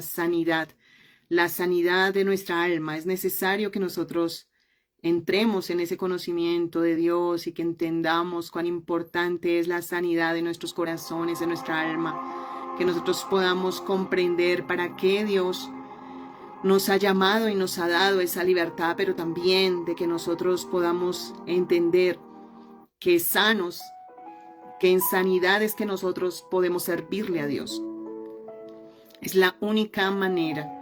sanidad, la sanidad de nuestra alma. Es necesario que nosotros entremos en ese conocimiento de Dios y que entendamos cuán importante es la sanidad de nuestros corazones, de nuestra alma, que nosotros podamos comprender para qué Dios nos ha llamado y nos ha dado esa libertad, pero también de que nosotros podamos entender que sanos, que en sanidad es que nosotros podemos servirle a Dios. Es la única manera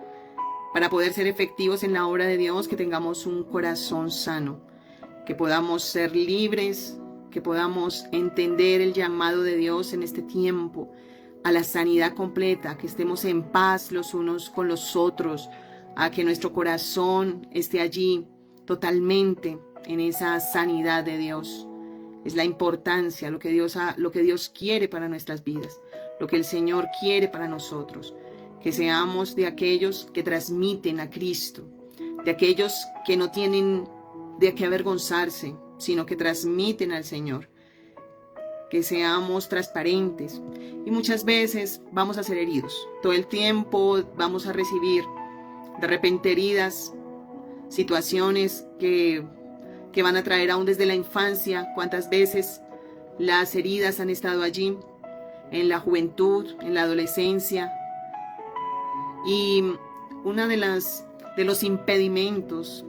para poder ser efectivos en la obra de Dios, que tengamos un corazón sano, que podamos ser libres, que podamos entender el llamado de Dios en este tiempo a la sanidad completa, que estemos en paz los unos con los otros, a que nuestro corazón esté allí totalmente en esa sanidad de Dios. Es la importancia, lo que Dios quiere para nuestras vidas, lo que el Señor quiere para nosotros. Que seamos de aquellos que transmiten a Cristo, de aquellos que no tienen de qué avergonzarse, sino que transmiten al Señor. Que seamos transparentes. Y muchas veces vamos a ser heridos. Todo el tiempo vamos a recibir de repente heridas, situaciones que van a traer aún desde la infancia. Cuántas veces las heridas han estado allí, en la juventud, en la adolescencia. Y una de los impedimentos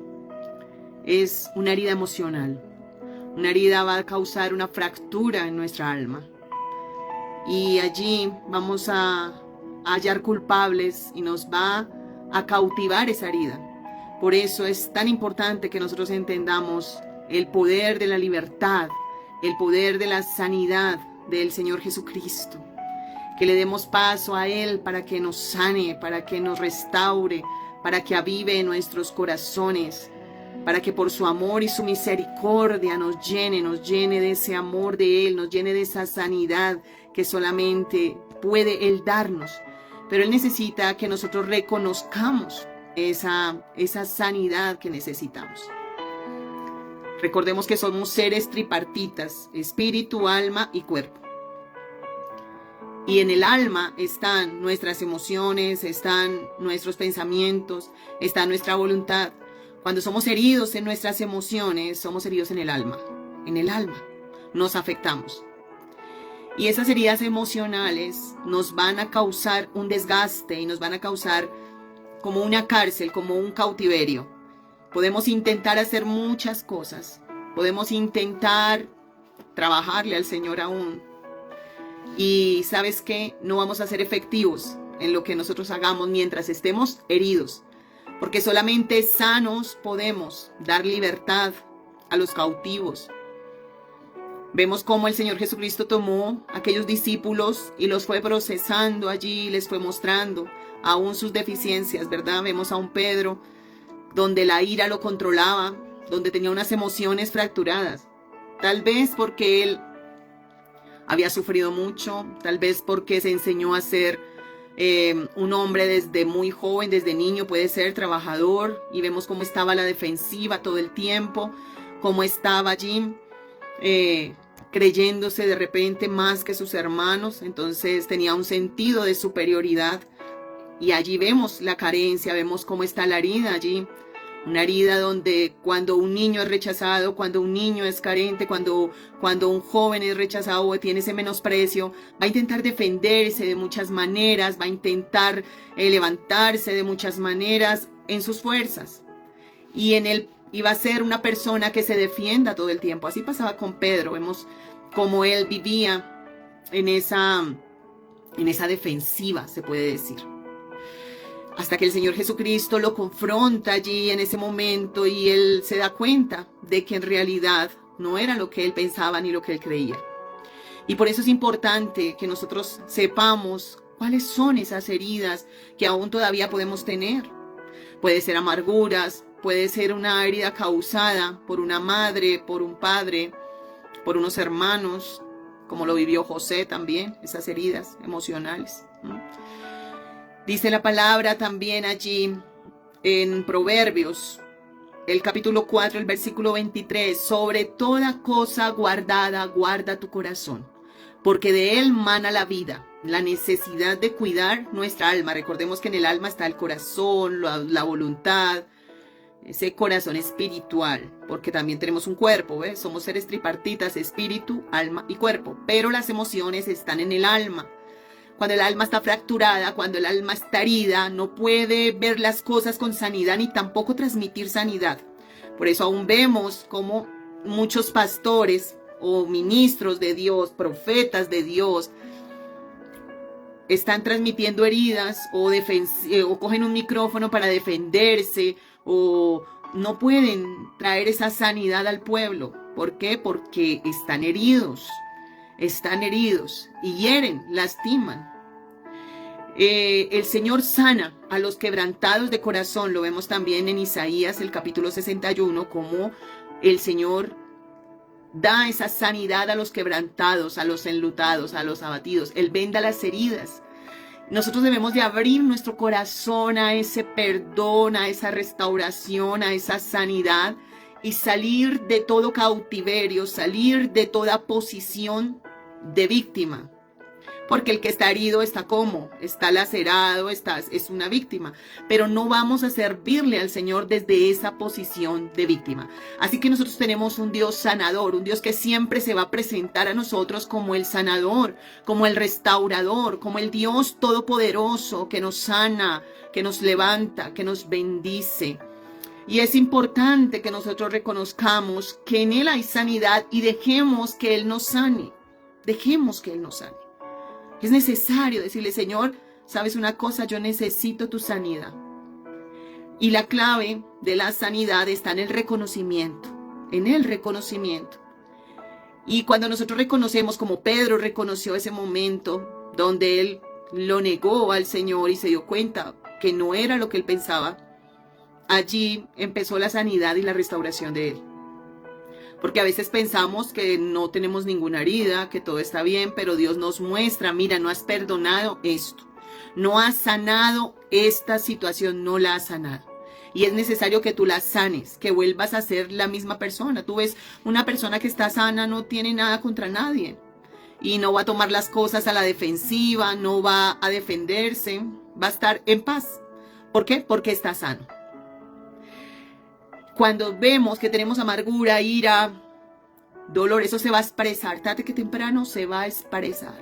es una herida emocional. Una herida va a causar una fractura en nuestra alma. Y allí vamos a hallar culpables y nos va a cautivar esa herida. Por eso es tan importante que nosotros entendamos el poder de la libertad, el poder de la sanidad del Señor Jesucristo. Que le demos paso a Él para que nos sane, para que nos restaure, para que avive nuestros corazones, para que por su amor y su misericordia nos llene de ese amor de Él, nos llene de esa sanidad que solamente puede Él darnos. Pero Él necesita que nosotros reconozcamos esa sanidad que necesitamos. Recordemos que somos seres tripartitas, espíritu, alma y cuerpo. Y en el alma están nuestras emociones, están nuestros pensamientos, está nuestra voluntad. Cuando somos heridos en nuestras emociones, somos heridos en el alma. En el alma nos afectamos. Y esas heridas emocionales nos van a causar un desgaste y nos van a causar como una cárcel, como un cautiverio. Podemos intentar hacer muchas cosas. Podemos intentar trabajarle al Señor aún. Y ¿sabes qué? No vamos a ser efectivos en lo que nosotros hagamos mientras estemos heridos. Porque solamente sanos podemos dar libertad a los cautivos. Vemos cómo el Señor Jesucristo tomó a aquellos discípulos y los fue procesando allí, les fue mostrando aún sus deficiencias, ¿verdad? Vemos a un Pedro donde la ira lo controlaba, donde tenía unas emociones fracturadas. Tal vez porque él había sufrido mucho, tal vez porque se enseñó a ser un hombre desde muy joven, desde niño, puede ser trabajador, y vemos cómo estaba a la defensiva todo el tiempo, cómo estaba allí creyéndose de repente más que sus hermanos. Entonces tenía un sentido de superioridad, y allí vemos la carencia, vemos cómo está la herida allí. Una herida donde cuando un niño es rechazado, cuando un niño es carente, cuando un joven es rechazado o tiene ese menosprecio, va a intentar defenderse de muchas maneras, va a intentar levantarse de muchas maneras en sus fuerzas. Y en él iba a ser una persona que se defienda todo el tiempo. Así pasaba con Pedro. Vemos cómo él vivía en esa defensiva, se puede decir. Hasta que el Señor Jesucristo lo confronta allí en ese momento y él se da cuenta de que en realidad no era lo que él pensaba ni lo que él creía. Y por eso es importante que nosotros sepamos cuáles son esas heridas que aún todavía podemos tener. Puede ser amarguras, puede ser una herida causada por una madre, por un padre, por unos hermanos, como lo vivió José también, esas heridas emocionales. Dice la palabra también allí en Proverbios, el capítulo 4, el versículo 23, sobre toda cosa guardada, guarda tu corazón, porque de él mana la vida. la necesidad de cuidar nuestra alma. Recordemos que en el alma está el corazón, la voluntad, ese corazón espiritual, porque también tenemos un cuerpo, ¿ves? Somos seres tripartitas, espíritu, alma y cuerpo, pero las emociones están en el alma. Cuando el alma está fracturada, cuando el alma está herida, no puede ver las cosas con sanidad ni tampoco transmitir sanidad. Por eso aún vemos como muchos pastores o ministros de Dios, profetas de Dios, están transmitiendo heridas o cogen un micrófono para defenderse o no pueden traer esa sanidad al pueblo. ¿Por qué? Porque están heridos y hieren, lastiman. El Señor sana a los quebrantados de corazón. Lo vemos también en Isaías, el capítulo 61, como el Señor da esa sanidad a los quebrantados, a los enlutados, a los abatidos. Él venda las heridas. Nosotros debemos de abrir nuestro corazón a ese perdón, a esa restauración, a esa sanidad y salir de todo cautiverio, salir de toda posición de víctima. Porque el que está herido está como, está lacerado, es una víctima. Pero no vamos a servirle al Señor desde esa posición de víctima. Así que nosotros tenemos un Dios sanador, un Dios que siempre se va a presentar a nosotros como el sanador, como el restaurador, como el Dios todopoderoso que nos sana, que nos levanta, que nos bendice. Y es importante que nosotros reconozcamos que en Él hay sanidad y dejemos que Él nos sane. Dejemos que Él nos sane. Es necesario decirle, Señor, ¿sabes una cosa? Yo necesito tu sanidad. Y la clave de la sanidad está en el reconocimiento, Y cuando nosotros reconocemos, como Pedro reconoció ese momento donde él lo negó al Señor y se dio cuenta que no era lo que él pensaba, allí empezó la sanidad y la restauración de él. Porque a veces pensamos que no tenemos ninguna herida, que todo está bien, pero Dios nos muestra, mira, no has perdonado esto, no has sanado esta situación, no la has sanado. Y es necesario que tú la sanes, que vuelvas a ser la misma persona. Tú ves, una persona que está sana no tiene nada contra nadie. Y no va a tomar las cosas a la defensiva, no va a defenderse, va a estar en paz. ¿Por qué? Porque está sano. Cuando vemos que tenemos amargura, ira, dolor, eso se va a expresar. Tarde que temprano se va a expresar.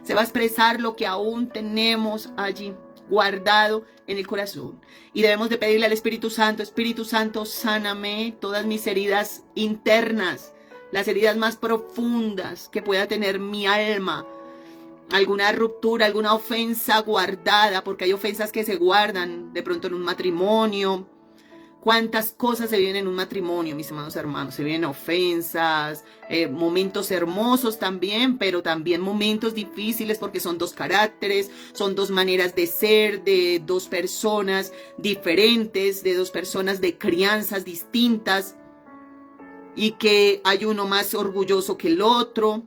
Se va a expresar lo que aún tenemos allí guardado en el corazón. Y debemos de pedirle al Espíritu Santo, sáname todas mis heridas internas, las heridas más profundas que pueda tener mi alma. Alguna ruptura, alguna ofensa guardada, porque hay ofensas que se guardan de pronto en un matrimonio. ¿Cuántas cosas se viven en un matrimonio, mis amados hermanos? Se viven ofensas, momentos hermosos también, pero también momentos difíciles porque son dos caracteres, son dos maneras de ser, de dos personas diferentes, de dos personas de crianzas distintas, y que hay uno más orgulloso que el otro,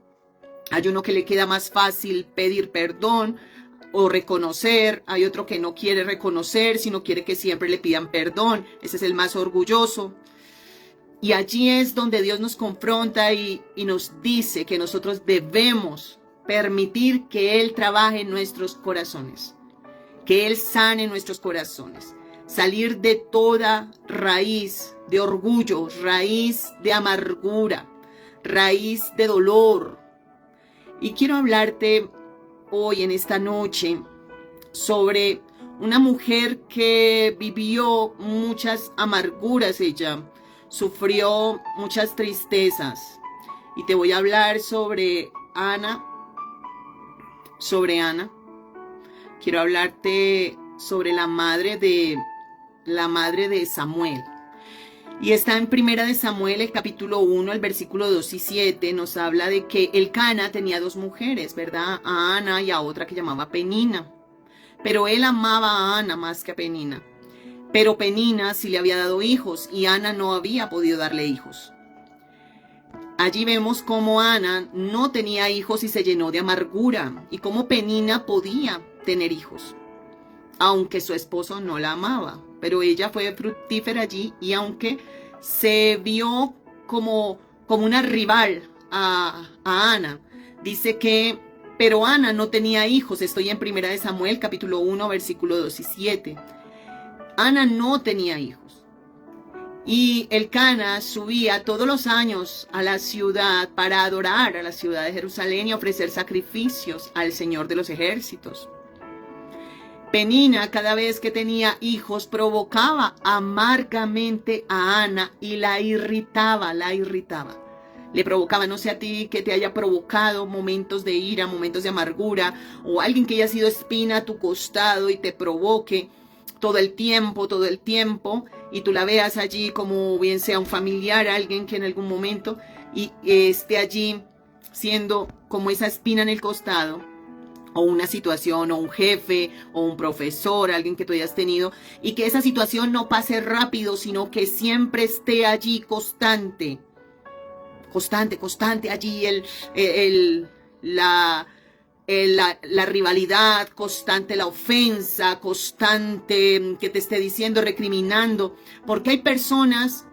hay uno que le queda más fácil pedir perdón o reconocer, hay otro que no quiere reconocer, sino quiere que siempre le pidan perdón. Ese es el más orgulloso. Y allí es donde Dios nos confronta y nos dice que nosotros debemos permitir que Él trabaje en nuestros corazones, que Él sane nuestros corazones, salir de toda raíz de orgullo, raíz de amargura, raíz de dolor. Y quiero hablarte hoy en esta noche sobre una mujer que vivió muchas amarguras. Ella sufrió muchas tristezas y te voy a hablar sobre Ana. Quiero hablarte sobre la madre de Samuel. Y está en Primera de Samuel, el capítulo 1, el versículo 2 y 7, nos habla de que Elcana tenía dos mujeres, ¿verdad? A Ana y a otra que llamaba Penina. Pero él amaba a Ana más que a Penina. Pero Penina sí le había dado hijos y Ana no había podido darle hijos. Allí vemos cómo Ana no tenía hijos y se llenó de amargura, y cómo Penina podía tener hijos, aunque su esposo no la amaba. Pero ella fue fructífera allí, y aunque se vio como una rival a Ana, dice que Pero Ana no tenía hijos. Estoy en 1 de Samuel, capítulo 1, versículo 2 y 7. Ana no tenía hijos. Y Elcana subía todos los años a la ciudad para adorar a la ciudad de Jerusalén y ofrecer sacrificios al Señor de los ejércitos. Penina, cada vez que tenía hijos, provocaba amargamente a Ana y la irritaba. Le provocaba, no sé a ti que te haya provocado momentos de ira, momentos de amargura, o alguien que haya sido espina a tu costado y te provoque todo el tiempo, y tú la veas allí como bien sea un familiar, alguien que en algún momento y esté allí siendo como esa espina en el costado, o una situación, o un jefe, o un profesor, alguien que tú hayas tenido, y que esa situación no pase rápido, sino que siempre esté allí constante allí la rivalidad constante, la ofensa constante, que te esté diciendo, recriminando, porque hay personas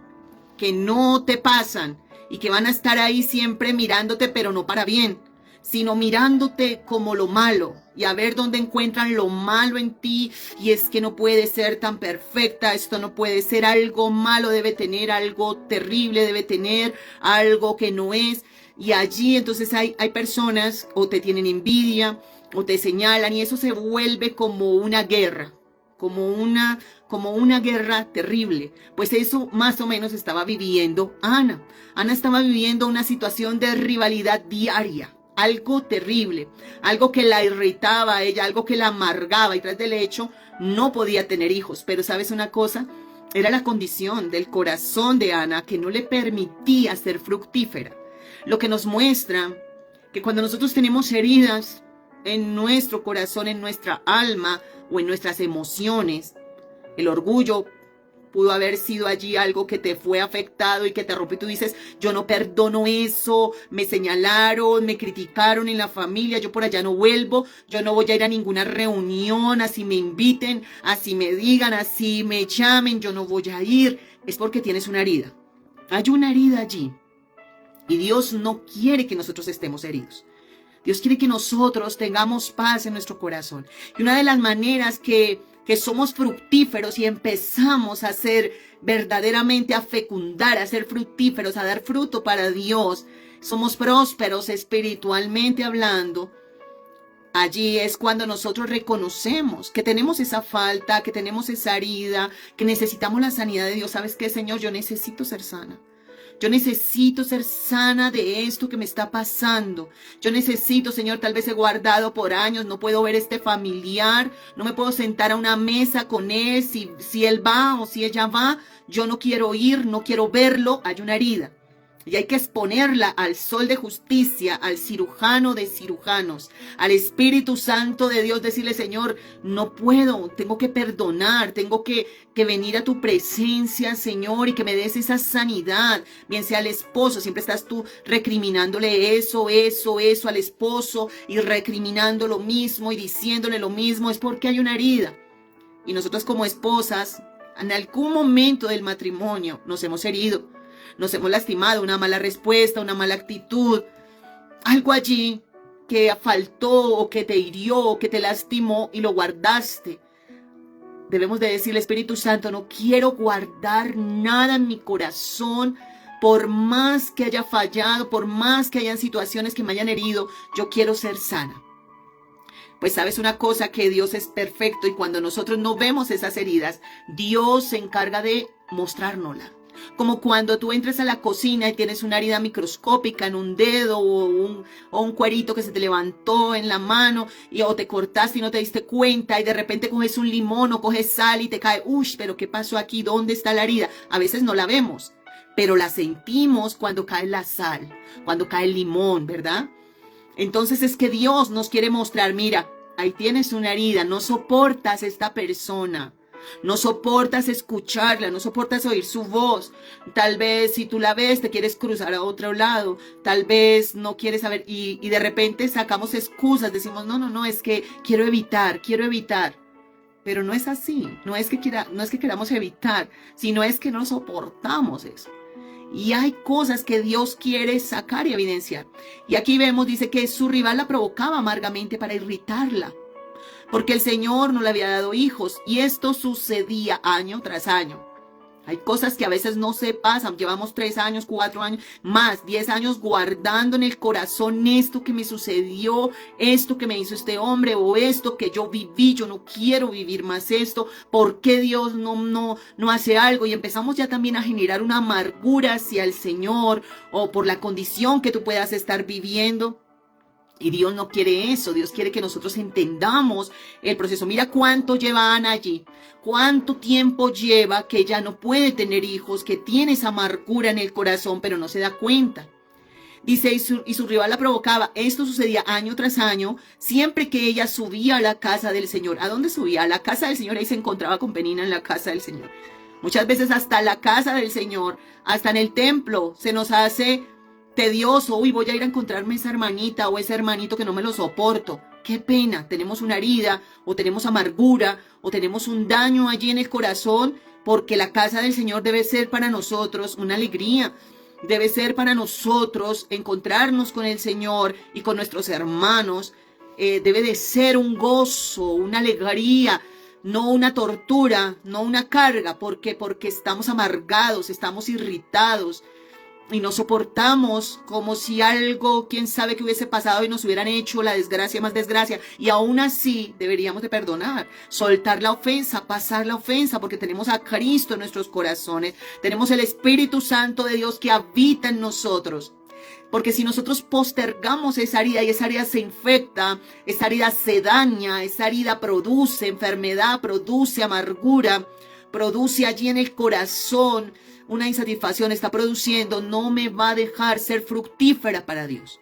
que no te pasan y que van a estar ahí siempre mirándote, pero no para bien, sino mirándote como lo malo y a ver dónde encuentran lo malo en ti. Y es que no puede ser tan perfecta, esto no puede ser, algo malo debe tener, algo terrible debe tener, algo que no es. Y allí entonces hay personas o te tienen envidia o te señalan, y eso se vuelve como una guerra, como una guerra terrible. Pues eso más o menos estaba viviendo Ana. Ana estaba viviendo una situación de rivalidad diaria, algo terrible, algo que la irritaba a ella, algo que la amargaba, y tras del hecho no podía tener hijos. Pero ¿sabes una cosa? Era la condición del corazón de Ana que no le permitía ser fructífera. Lo que nos muestra que cuando nosotros tenemos heridas en nuestro corazón, en nuestra alma o en nuestras emociones, el orgullo pudo haber sido allí algo que te fue afectado y que te rompió, y tú dices, yo no perdono eso, me señalaron, me criticaron en la familia, yo por allá no vuelvo, yo no voy a ir a ninguna reunión, así me inviten, así me digan, así me llamen, yo no voy a ir. Es porque tienes una herida. Hay una herida allí. Y Dios no quiere que nosotros estemos heridos. Dios quiere que nosotros tengamos paz en nuestro corazón. Y una de las maneras que somos fructíferos y empezamos a ser verdaderamente, a fecundar, a ser fructíferos, a dar fruto para Dios, somos prósperos espiritualmente hablando. Allí es cuando nosotros reconocemos que tenemos esa falta, que tenemos esa herida, que necesitamos la sanidad de Dios. ¿Sabes qué, Señor? Yo necesito ser sana. Yo necesito ser sana de esto que me está pasando. Yo necesito, Señor, tal vez he guardado por años, no puedo ver este familiar, no me puedo sentar a una mesa con él, si él va o si ella va, yo no quiero ir, no quiero verlo, hay una herida. Y hay que exponerla al sol de justicia, al cirujano de cirujanos, al Espíritu Santo de Dios, decirle, Señor, no puedo, tengo que perdonar, tengo que venir a tu presencia, Señor, y que me des esa sanidad. Bien sea al esposo, siempre estás tú recriminándole eso al esposo, y recriminando lo mismo y diciéndole lo mismo, es porque hay una herida. Y nosotros como esposas, en algún momento del matrimonio nos hemos herido. Nos hemos lastimado, una mala respuesta, una mala actitud, algo allí que faltó o que te hirió o que te lastimó y lo guardaste. Debemos de decirle, Espíritu Santo, no quiero guardar nada en mi corazón, por más que haya fallado, por más que hayan situaciones que me hayan herido, yo quiero ser sana. Pues sabes una cosa, que Dios es perfecto, y cuando nosotros no vemos esas heridas, Dios se encarga de mostrárnosla. Como cuando tú entras a la cocina y tienes una herida microscópica en un dedo o un cuerito que se te levantó en la mano, o te cortaste y no te diste cuenta, y de repente coges un limón o coges sal y te cae, pero ¿qué pasó aquí? ¿Dónde está la herida? A veces no la vemos, pero la sentimos cuando cae la sal, cuando cae el limón, ¿verdad? Entonces es que Dios nos quiere mostrar, mira, ahí tienes una herida, no soportas a esta persona. No soportas escucharla, no soportas oír su voz. Tal vez si tú la ves te quieres cruzar a otro lado, tal vez no quieres saber, y de repente sacamos excusas, decimos no, es que quiero evitar. Pero no es así, no es que queramos evitar, sino es que no soportamos eso. Y hay cosas que Dios quiere sacar y evidenciar. Y aquí vemos, dice que su rival la provocaba amargamente para irritarla, porque el Señor no le había dado hijos. Y esto sucedía año tras año. Hay cosas que a veces no se pasan. Llevamos 3 años, 4 años, más 10 años guardando en el corazón esto que me sucedió, esto que me hizo este hombre o esto que yo viví. Yo no quiero vivir más esto. ¿Por qué Dios no hace algo? Y empezamos ya también a generar una amargura hacia el Señor o por la condición que tú puedas estar viviendo. Y Dios no quiere eso. Dios quiere que nosotros entendamos el proceso. Mira cuánto lleva Ana allí. Cuánto tiempo lleva que ella no puede tener hijos, que tiene esa amargura en el corazón, pero no se da cuenta. Dice, y su rival la provocaba. Esto sucedía año tras año, siempre que ella subía a la casa del Señor. ¿A dónde subía? A la casa del Señor. Ahí se encontraba con Penina en la casa del Señor. Muchas veces hasta la casa del Señor, hasta en el templo, se nos hace tedioso. Uy, voy a ir a encontrarme esa hermanita o ese hermanito que no me lo soporto. Qué pena, tenemos una herida o tenemos amargura o tenemos un daño allí en el corazón, porque la casa del Señor debe ser para nosotros una alegría. Debe ser para nosotros encontrarnos con el Señor y con nuestros hermanos. Debe de ser un gozo, una alegría, no una tortura, no una carga, porque estamos amargados, estamos irritados y no soportamos, como si algo, quién sabe qué hubiese pasado y nos hubieran hecho la desgracia más desgracia. Y aún así deberíamos de perdonar, soltar la ofensa, pasar la ofensa, porque tenemos a Cristo en nuestros corazones, tenemos el Espíritu Santo de Dios que habita en nosotros. Porque si nosotros postergamos esa herida y esa herida se infecta, esa herida se daña, esa herida produce enfermedad, produce amargura, produce allí en el corazón una insatisfacción, está produciendo, no me va a dejar ser fructífera para Dios.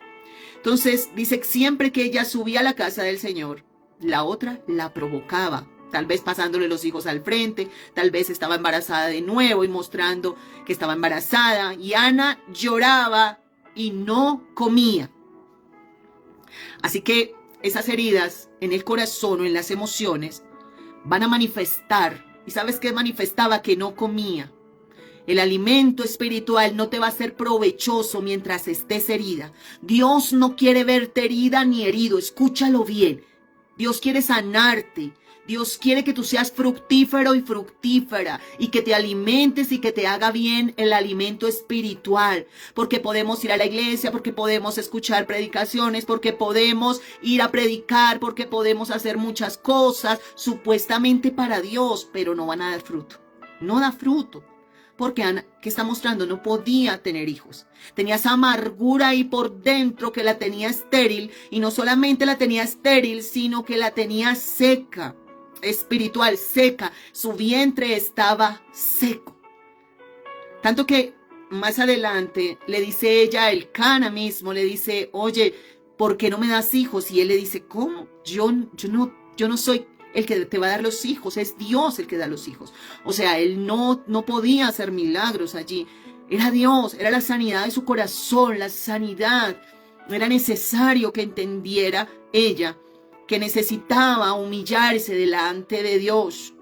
Entonces dice que siempre que ella subía a la casa del Señor, la otra la provocaba. Tal vez pasándole los hijos al frente, tal vez estaba embarazada de nuevo y mostrando que estaba embarazada. Y Ana lloraba y no comía. Así que esas heridas en el corazón o en las emociones van a manifestar. ¿Y sabes qué manifestaba? Que no comía. El alimento espiritual no te va a ser provechoso mientras estés herida. Dios no quiere verte herida ni herido. Escúchalo bien. Dios quiere sanarte. Dios quiere que tú seas fructífero y fructífera y que te alimentes y que te haga bien el alimento espiritual. Porque podemos ir a la iglesia, porque podemos escuchar predicaciones, porque podemos ir a predicar, porque podemos hacer muchas cosas supuestamente para Dios, pero no van a dar fruto. No da fruto. Porque Ana, ¿qué está mostrando? No podía tener hijos. Tenía esa amargura ahí por dentro que la tenía estéril. Y no solamente la tenía estéril, sino que la tenía seca, espiritual, seca. Su vientre estaba seco. Tanto que más adelante le dice ella a Elcana mismo, le dice, oye, ¿por qué no me das hijos? Y él le dice, ¿cómo? Yo no soy el que te va a dar los hijos, es Dios el que da los hijos. O sea, él no podía hacer milagros allí. Era Dios, era la sanidad de su corazón, la sanidad. Era necesario que entendiera ella que necesitaba humillarse delante de Dios.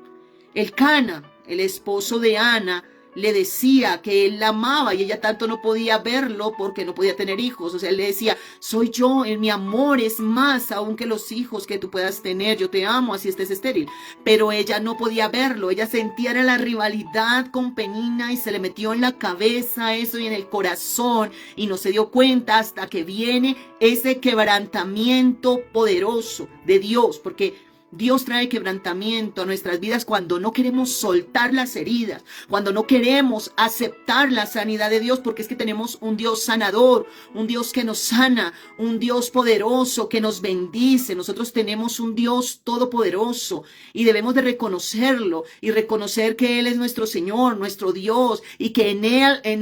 Elcana, el esposo de Ana, le decía que él la amaba y ella tanto no podía verlo porque no podía tener hijos. O sea, él le decía, soy yo, mi amor es más aún que los hijos que tú puedas tener. Yo te amo así estés estéril. Pero ella no podía verlo. Ella sentía la rivalidad con Penina y se le metió en la cabeza eso y en el corazón y no se dio cuenta hasta que viene ese quebrantamiento poderoso de Dios, porque Dios trae quebrantamiento a nuestras vidas cuando no queremos soltar las heridas, cuando no queremos aceptar la sanidad de Dios, porque es que tenemos un Dios sanador, un Dios que nos sana, un Dios poderoso que nos bendice. Nosotros tenemos un Dios todopoderoso y debemos de reconocerlo y reconocer que Él es nuestro Señor, nuestro Dios, y que en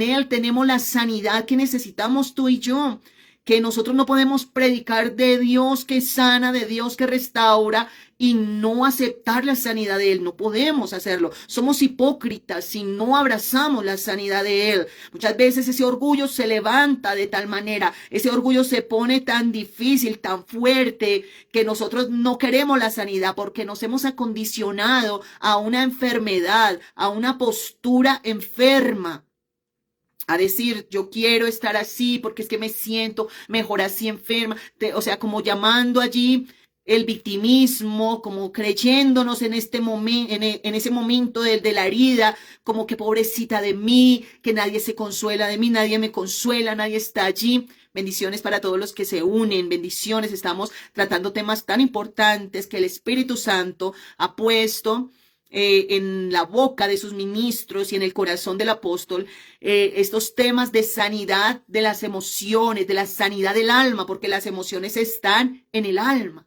Él tenemos la sanidad que necesitamos tú y yo. Que nosotros no podemos predicar de Dios que sana, de Dios que restaura y no aceptar la sanidad de Él. No podemos hacerlo. Somos hipócritas si no abrazamos la sanidad de Él. Muchas veces ese orgullo se levanta de tal manera, ese orgullo se pone tan difícil, tan fuerte, que nosotros no queremos la sanidad porque nos hemos acondicionado a una enfermedad, a una postura enferma. a decir, yo quiero estar así porque es que me siento mejor así enferma, o sea, como llamando allí el victimismo, como creyéndonos en este momento, en ese momento de la herida, como que pobrecita de mí, que nadie se consuela de mí, nadie me consuela, nadie está allí. Bendiciones para todos los que se unen, bendiciones. Estamos tratando temas tan importantes que el Espíritu Santo ha puesto en la boca de sus ministros y en el corazón del apóstol, estos temas de sanidad de las emociones, de la sanidad del alma, porque las emociones están en el alma.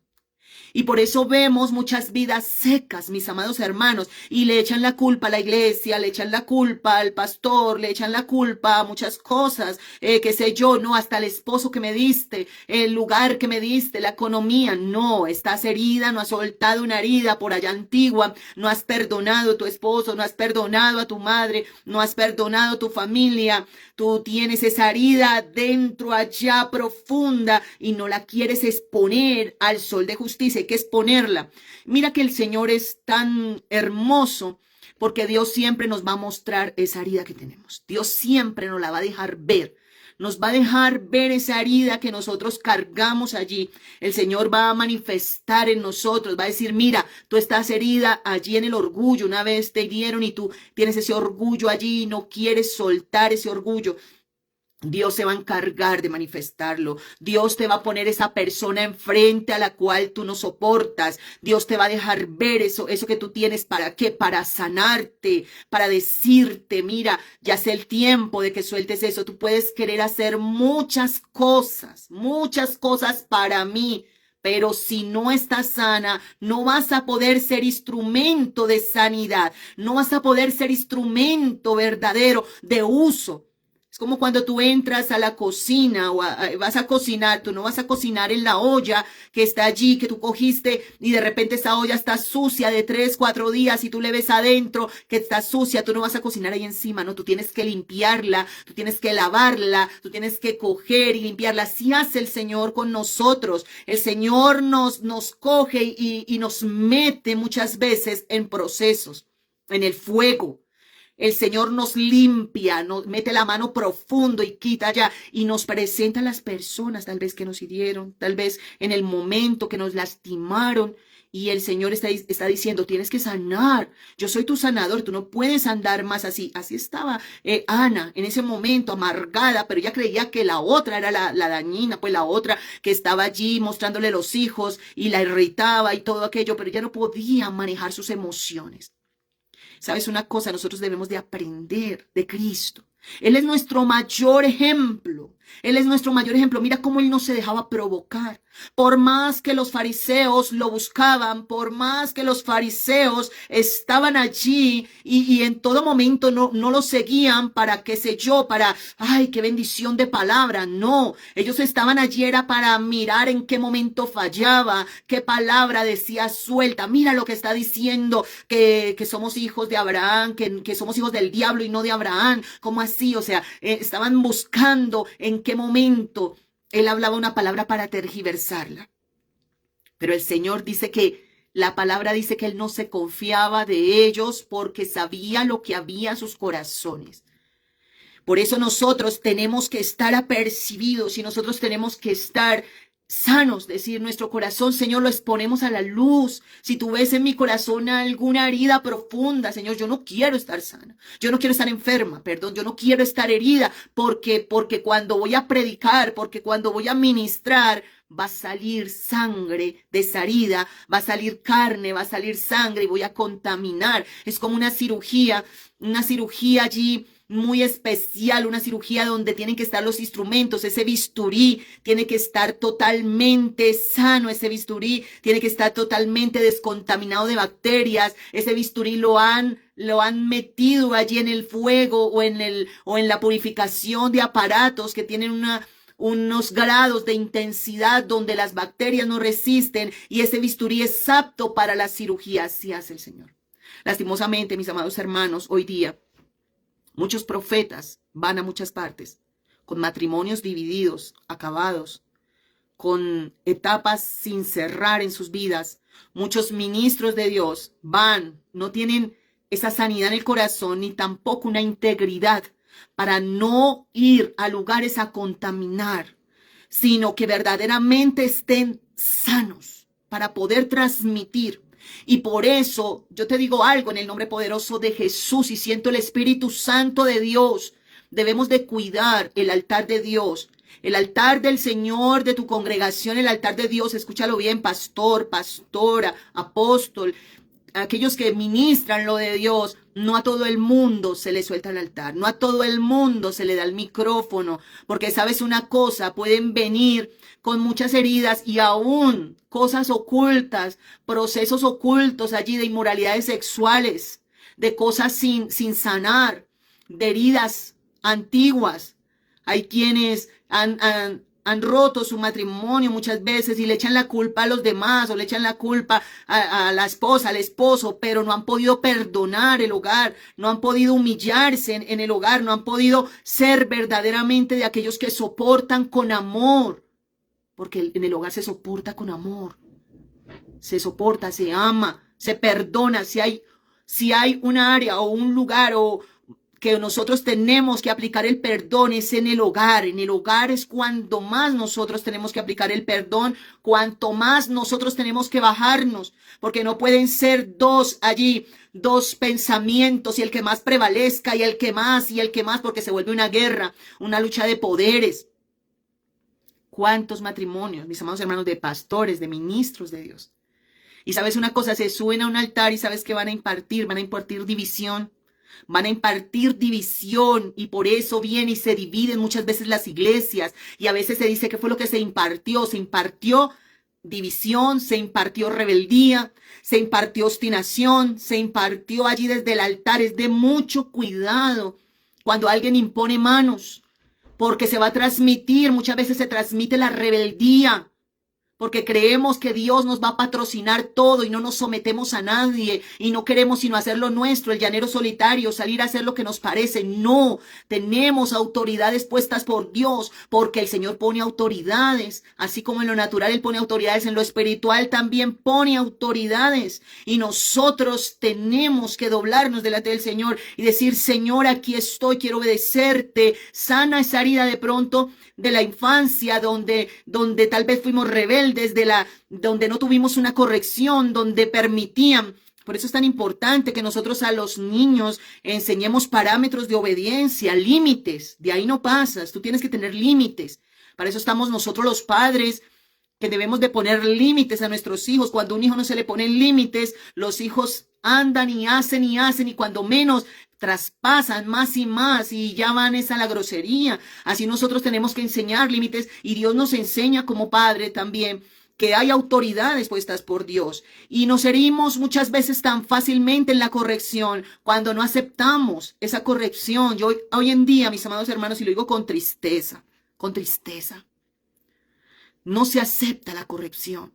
Y por eso vemos muchas vidas secas, mis amados hermanos, y le echan la culpa a la iglesia, le echan la culpa al pastor, le echan la culpa a muchas cosas, qué sé yo, no, hasta el esposo que me diste, el lugar que me diste, la economía. No, estás herida, no has soltado una herida por allá antigua, no has perdonado a tu esposo, no has perdonado a tu madre, no has perdonado a tu familia. Tú tienes esa herida dentro allá profunda y no la quieres exponer al sol de justicia, hay que exponerla. Mira que el Señor es tan hermoso porque Dios siempre nos va a mostrar esa herida que tenemos. Dios siempre nos la va a dejar ver. Nos va a dejar ver esa herida que nosotros cargamos allí. El Señor va a manifestar en nosotros, va a decir, mira, tú estás herida allí en el orgullo. Una vez te hirieron y tú tienes ese orgullo allí y no quieres soltar ese orgullo. Dios se va a encargar de manifestarlo. Dios te va a poner esa persona enfrente a la cual tú no soportas. Dios te va a dejar ver eso que tú tienes. ¿Para qué? Para sanarte, para decirte, mira, ya es el tiempo de que sueltes eso. Tú puedes querer hacer muchas cosas para mí. Pero si no estás sana, no vas a poder ser instrumento de sanidad. No vas a poder ser instrumento verdadero de uso. Es como cuando tú entras a la cocina o vas a cocinar, tú no vas a cocinar en la olla que está allí, que tú cogiste y de repente esa olla está sucia de 3, 4 días y tú le ves adentro que está sucia, tú no vas a cocinar ahí encima, no, tú tienes que limpiarla, tú tienes que lavarla, tú tienes que coger y limpiarla. Así hace el Señor con nosotros. El Señor nos coge y nos mete muchas veces en procesos, en el fuego. El Señor nos limpia, nos mete la mano profundo y quita ya y nos presenta a las personas tal vez que nos hirieron, tal vez en el momento que nos lastimaron. Y el Señor está diciendo, tienes que sanar. Yo soy tu sanador, tú no puedes andar más así. Así estaba Ana en ese momento, amargada, pero ella creía que la otra era la dañina, pues la otra que estaba allí mostrándole los hijos y la irritaba y todo aquello, pero ella no podía manejar sus emociones. ¿Sabes una cosa? Nosotros debemos de aprender de Cristo. Él es nuestro mayor ejemplo. Él es nuestro mayor ejemplo. Mira cómo él no se dejaba provocar. Por más que los fariseos lo buscaban, por más que los fariseos estaban allí y en todo momento no lo seguían para, qué sé yo, para, ay, qué bendición de palabra. No, ellos estaban allí era para mirar en qué momento fallaba, qué palabra decía suelta. Mira lo que está diciendo, que somos hijos de Abraham, que somos hijos del diablo y no de Abraham. ¿Cómo así? O sea, estaban buscando en qué momento él hablaba una palabra para tergiversarla. Pero el Señor dice que la palabra dice que él no se confiaba de ellos porque sabía lo que había en sus corazones. Por eso nosotros tenemos que estar apercibidos y nosotros tenemos que estar sanos, decir, nuestro corazón, Señor, lo exponemos a la luz. Si tú ves en mi corazón alguna herida profunda, Señor, yo no quiero estar sana, yo no quiero estar enferma, perdón, yo no quiero estar herida, porque cuando voy a predicar, porque cuando voy a ministrar, va a salir sangre de esa herida, va a salir carne, va a salir sangre y voy a contaminar. Es como una cirugía allí muy especial, una cirugía donde tienen que estar los instrumentos, ese bisturí tiene que estar totalmente sano, ese bisturí tiene que estar totalmente descontaminado de bacterias, ese bisturí lo han metido allí en el fuego o en la purificación de aparatos que tienen unos grados de intensidad donde las bacterias no resisten y ese bisturí es apto para la cirugía. Así hace el Señor. Lastimosamente, mis amados hermanos, hoy día muchos profetas van a muchas partes con matrimonios divididos, acabados, con etapas sin cerrar en sus vidas. Muchos ministros de Dios van, no tienen esa sanidad en el corazón ni tampoco una integridad para no ir a lugares a contaminar, sino que verdaderamente estén sanos para poder transmitir. Y por eso yo te digo algo en el nombre poderoso de Jesús y siento el Espíritu Santo de Dios. Debemos de cuidar el altar de Dios, el altar del Señor, de tu congregación, el altar de Dios. Escúchalo bien, pastor, pastora, apóstol, aquellos que ministran lo de Dios. No a todo el mundo se le suelta el altar, no a todo el mundo se le da el micrófono, porque sabes una cosa, pueden venir con muchas heridas y aún cosas ocultas, procesos ocultos allí de inmoralidades sexuales, de cosas sin sanar, de heridas antiguas. Hay quienes han roto su matrimonio muchas veces y le echan la culpa a los demás o le echan la culpa a la esposa, al esposo, pero no han podido perdonar el hogar, no han podido humillarse en el hogar, no han podido ser verdaderamente de aquellos que soportan con amor, porque en el hogar se soporta con amor, se soporta, se ama, se perdona. Si hay un área o un lugar o que nosotros tenemos que aplicar el perdón es en el hogar. En el hogar es cuando más nosotros tenemos que aplicar el perdón, cuanto más nosotros tenemos que bajarnos, porque no pueden ser dos allí, dos pensamientos y el que más prevalezca y el que más, porque se vuelve una guerra, una lucha de poderes. ¿Cuántos matrimonios, mis amados hermanos, de pastores, de ministros de Dios? Y sabes una cosa, se suben a un altar y sabes que van a impartir división. Van a impartir división y por eso viene y se dividen muchas veces las iglesias y a veces se dice que fue lo que se impartió división, se impartió rebeldía, se impartió obstinación, se impartió allí desde el altar. Es de mucho cuidado cuando alguien impone manos, porque se va a transmitir, muchas veces se transmite la rebeldía, porque creemos que Dios nos va a patrocinar todo y no nos sometemos a nadie y no queremos sino hacer lo nuestro, el llanero solitario, salir a hacer lo que nos parece. No, tenemos autoridades puestas por Dios, porque el Señor pone autoridades, así como en lo natural Él pone autoridades, en lo espiritual también pone autoridades y nosotros tenemos que doblarnos delante del Señor y decir: Señor, aquí estoy, quiero obedecerte. Sana esa herida de pronto de la infancia, donde tal vez fuimos rebeldes, donde no tuvimos una corrección, donde permitían. Por eso es tan importante que nosotros a los niños enseñemos parámetros de obediencia, límites. De ahí no pasas, tú tienes que tener límites. Para eso estamos nosotros los padres, que debemos de poner límites a nuestros hijos. Cuando a un hijo no se le ponen límites, los hijos andan y hacen y cuando menos traspasan más y ya van a la grosería. Así nosotros tenemos que enseñar límites y Dios nos enseña como padre también que hay autoridades puestas por Dios y nos herimos muchas veces tan fácilmente en la corrección cuando no aceptamos esa corrección. Yo hoy en día, mis amados hermanos, y lo digo con tristeza, no se acepta la corrección.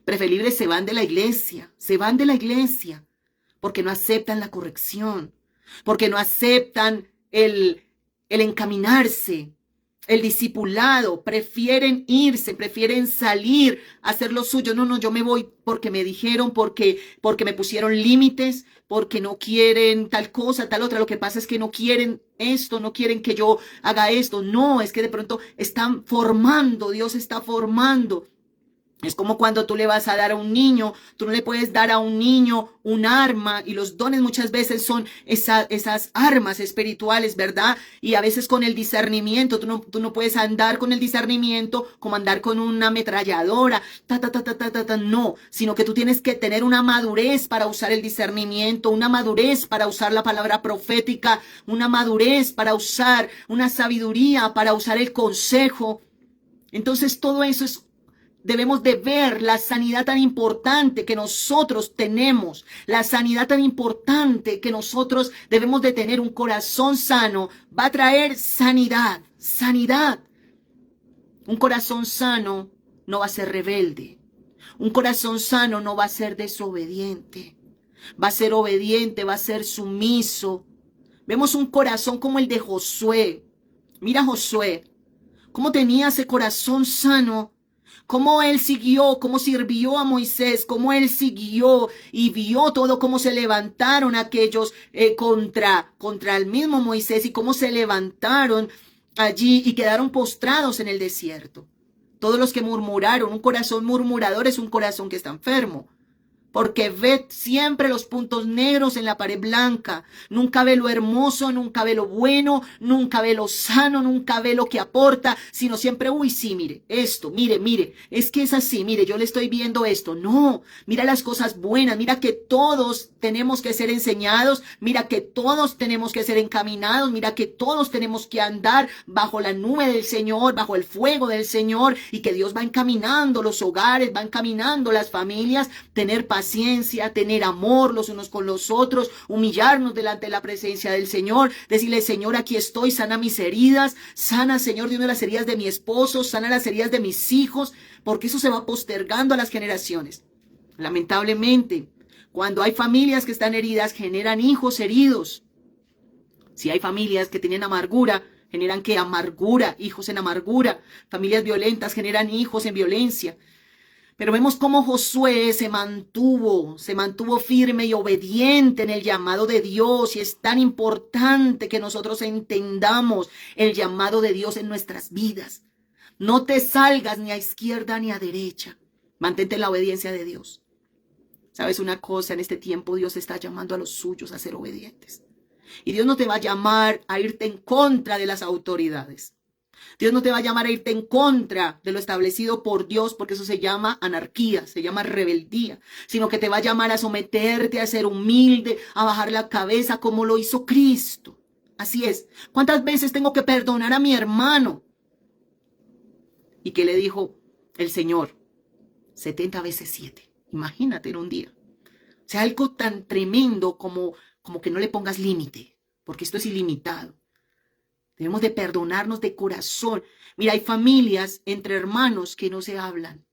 Preferible se van de la iglesia, porque no aceptan la corrección, porque no aceptan el encaminarse, el discipulado, prefieren irse, prefieren salir, hacer lo suyo. No, yo me voy porque me dijeron, porque me pusieron límites, porque no quieren tal cosa, tal otra. Lo que pasa es que no quieren esto, no quieren que yo haga esto. No, es que de pronto están formando, Dios está formando. Es como cuando tú le vas a dar a un niño, tú no le puedes dar a un niño un arma y los dones muchas veces son esas armas espirituales, ¿verdad? Y a veces con el discernimiento, tú no puedes andar con el discernimiento como andar con una ametralladora, no, sino que tú tienes que tener una madurez para usar el discernimiento, una madurez para usar la palabra profética, una madurez para usar una sabiduría, para usar el consejo. Entonces todo eso debemos de ver la sanidad tan importante que nosotros tenemos, la sanidad tan importante que nosotros debemos de tener. Un corazón sano va a traer sanidad. Un corazón sano no va a ser rebelde. Un corazón sano no va a ser desobediente. Va a ser obediente, va a ser sumiso. Vemos un corazón como el de Josué. Mira Josué, cómo tenía ese corazón sano. Cómo él siguió, cómo sirvió a Moisés, cómo él siguió y vio todo, cómo se levantaron aquellos contra el mismo Moisés y cómo se levantaron allí y quedaron postrados en el desierto. Todos los que murmuraron, un corazón murmurador es un corazón que está enfermo. Porque ve siempre los puntos negros en la pared blanca. Nunca ve lo hermoso, nunca ve lo bueno, nunca ve lo sano, nunca ve lo que aporta, sino siempre, uy, sí, mire, esto, mire, es que es así, mire, yo le estoy viendo esto. No, mira las cosas buenas, mira que todos tenemos que ser enseñados, mira que todos tenemos que ser encaminados, mira que todos tenemos que andar bajo la nube del Señor, bajo el fuego del Señor, y que Dios va encaminando los hogares, va encaminando las familias, tener paciencia, tener amor los unos con los otros, humillarnos delante de la presencia del Señor, decirle, Señor, aquí estoy, sana mis heridas, sana, Señor, Dios, las heridas de mi esposo, sana las heridas de mis hijos, porque eso se va postergando a las generaciones. Lamentablemente, cuando hay familias que están heridas, generan hijos heridos. Si hay familias que tienen amargura, generan que amargura, hijos en amargura. Familias violentas generan hijos en violencia. Pero vemos cómo Josué se mantuvo firme y obediente en el llamado de Dios. Y es tan importante que nosotros entendamos el llamado de Dios en nuestras vidas. No te salgas ni a izquierda ni a derecha. Mantente en la obediencia de Dios. ¿Sabes una cosa? En este tiempo Dios está llamando a los suyos a ser obedientes. Y Dios no te va a llamar a irte en contra de las autoridades. Dios no te va a llamar a irte en contra de lo establecido por Dios, porque eso se llama anarquía, se llama rebeldía, sino que te va a llamar a someterte, a ser humilde, a bajar la cabeza como lo hizo Cristo. Así es. ¿Cuántas veces tengo que perdonar a mi hermano? ¿Y qué le dijo el Señor? 70 veces 7. Imagínate en un día. O sea, algo tan tremendo como que no le pongas límite, porque esto es ilimitado. Debemos de perdonarnos de corazón. Mira, hay familias entre hermanos que no se hablan.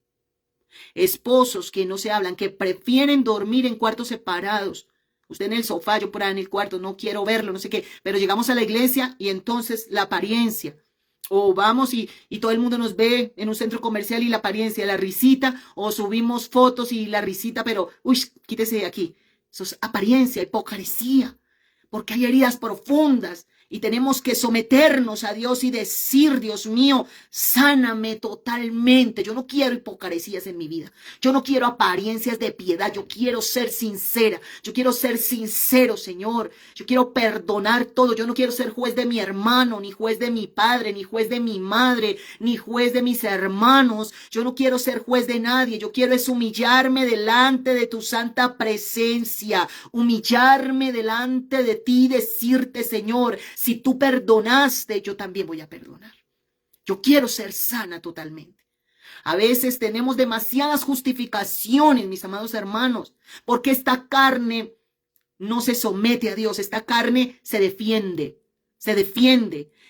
Esposos que no se hablan, que prefieren dormir en cuartos separados. Usted en el sofá, yo por ahí en el cuarto, no quiero verlo, no sé qué. Pero llegamos a la iglesia y entonces la apariencia. O vamos y todo el mundo nos ve en un centro comercial y la apariencia, la risita. O subimos fotos y la risita, pero, uy, quítese de aquí. Eso es apariencia, hipocresía. Porque hay heridas profundas. Y tenemos que someternos a Dios y decir, Dios mío, sáname totalmente. Yo no quiero hipocresías en mi vida. Yo no quiero apariencias de piedad. Yo quiero ser sincera. Yo quiero ser sincero, Señor. Yo quiero perdonar todo. Yo no quiero ser juez de mi hermano, ni juez de mi padre, ni juez de mi madre, ni juez de mis hermanos. Yo no quiero ser juez de nadie. Yo quiero es humillarme delante de tu santa presencia. Humillarme delante de ti, decirte, Señor, si tú perdonaste, yo también voy a perdonar. Yo quiero ser sana totalmente. A veces tenemos demasiadas justificaciones, mis amados hermanos, porque esta carne no se somete a Dios. Esta carne se defiende.